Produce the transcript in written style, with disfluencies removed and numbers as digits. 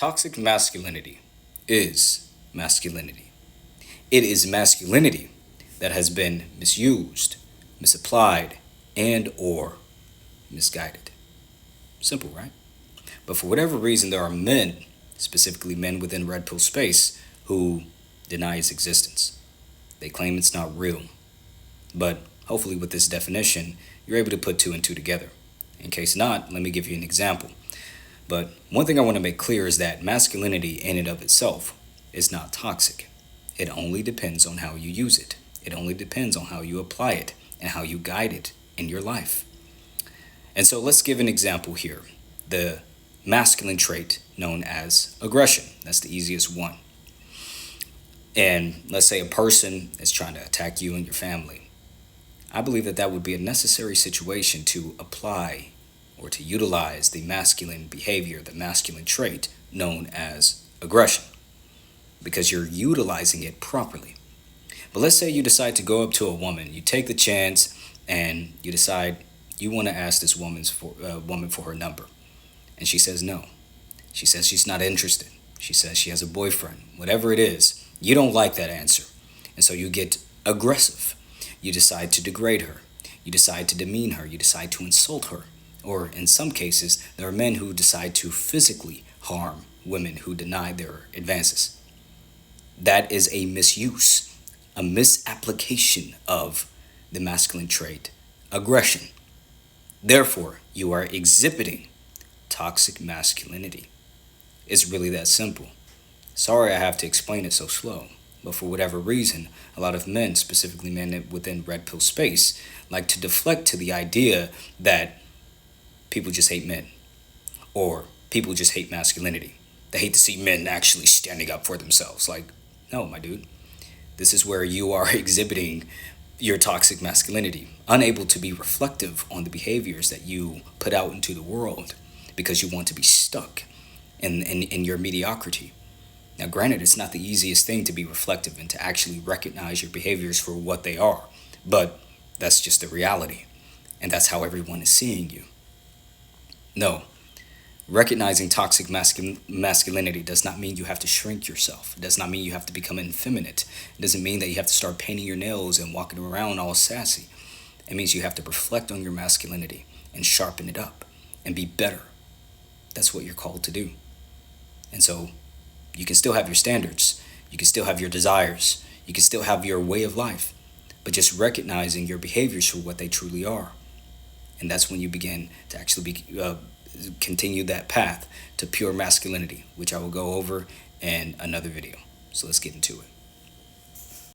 Toxic masculinity is masculinity. It is masculinity that has been misused, misapplied, and or misguided. Simple, right? But for whatever reason, there are men, specifically men within red pill space, who deny its existence. They claim it's not real. But hopefully with this definition, you're able to put two and two together. In case not, let me give you an example. But one thing I want to make clear is that masculinity in and of itself is not toxic. It only depends on how you use it. It only depends on how you apply it and how you guide it in your life. And so let's give an example here. The masculine trait known as aggression. That's the easiest one. And let's say a person is trying to attack you and your family. I believe that would be a necessary situation to apply or to utilize the masculine behavior, the masculine trait known as aggression, because you're utilizing it properly. But let's say you decide to go up to a woman, you take the chance, and you decide you want to ask this woman for her number, and she says no. She says she's not interested. She says she has a boyfriend. Whatever it is, you don't like that answer, and so you get aggressive. You decide to degrade her. You decide to demean her. You decide to insult her. Or in some cases, there are men who decide to physically harm women who deny their advances. That is a misuse, a misapplication of the masculine trait, aggression. Therefore, you are exhibiting toxic masculinity. It's really that simple. Sorry I have to explain it so slow, but for whatever reason, a lot of men, specifically men within red pill space, like to deflect to the idea that people just hate men, or people just hate masculinity. They hate to see men actually standing up for themselves. Like, no, my dude. This is where you are exhibiting your toxic masculinity, unable to be reflective on the behaviors that you put out into the world because you want to be stuck in your mediocrity. Now, granted, it's not the easiest thing to be reflective and to actually recognize your behaviors for what they are, but that's just the reality, and that's how everyone is seeing you. No, recognizing toxic masculinity does not mean you have to shrink yourself. It does not mean you have to become effeminate. It doesn't mean that you have to start painting your nails and walking around all sassy. It means you have to reflect on your masculinity and sharpen it up and be better. That's what you're called to do. And so you can still have your standards. You can still have your desires. You can still have your way of life, but just recognizing your behaviors for what they truly are. And that's when you begin to actually continue that path to pure masculinity, which I will go over in another video. So let's get into it.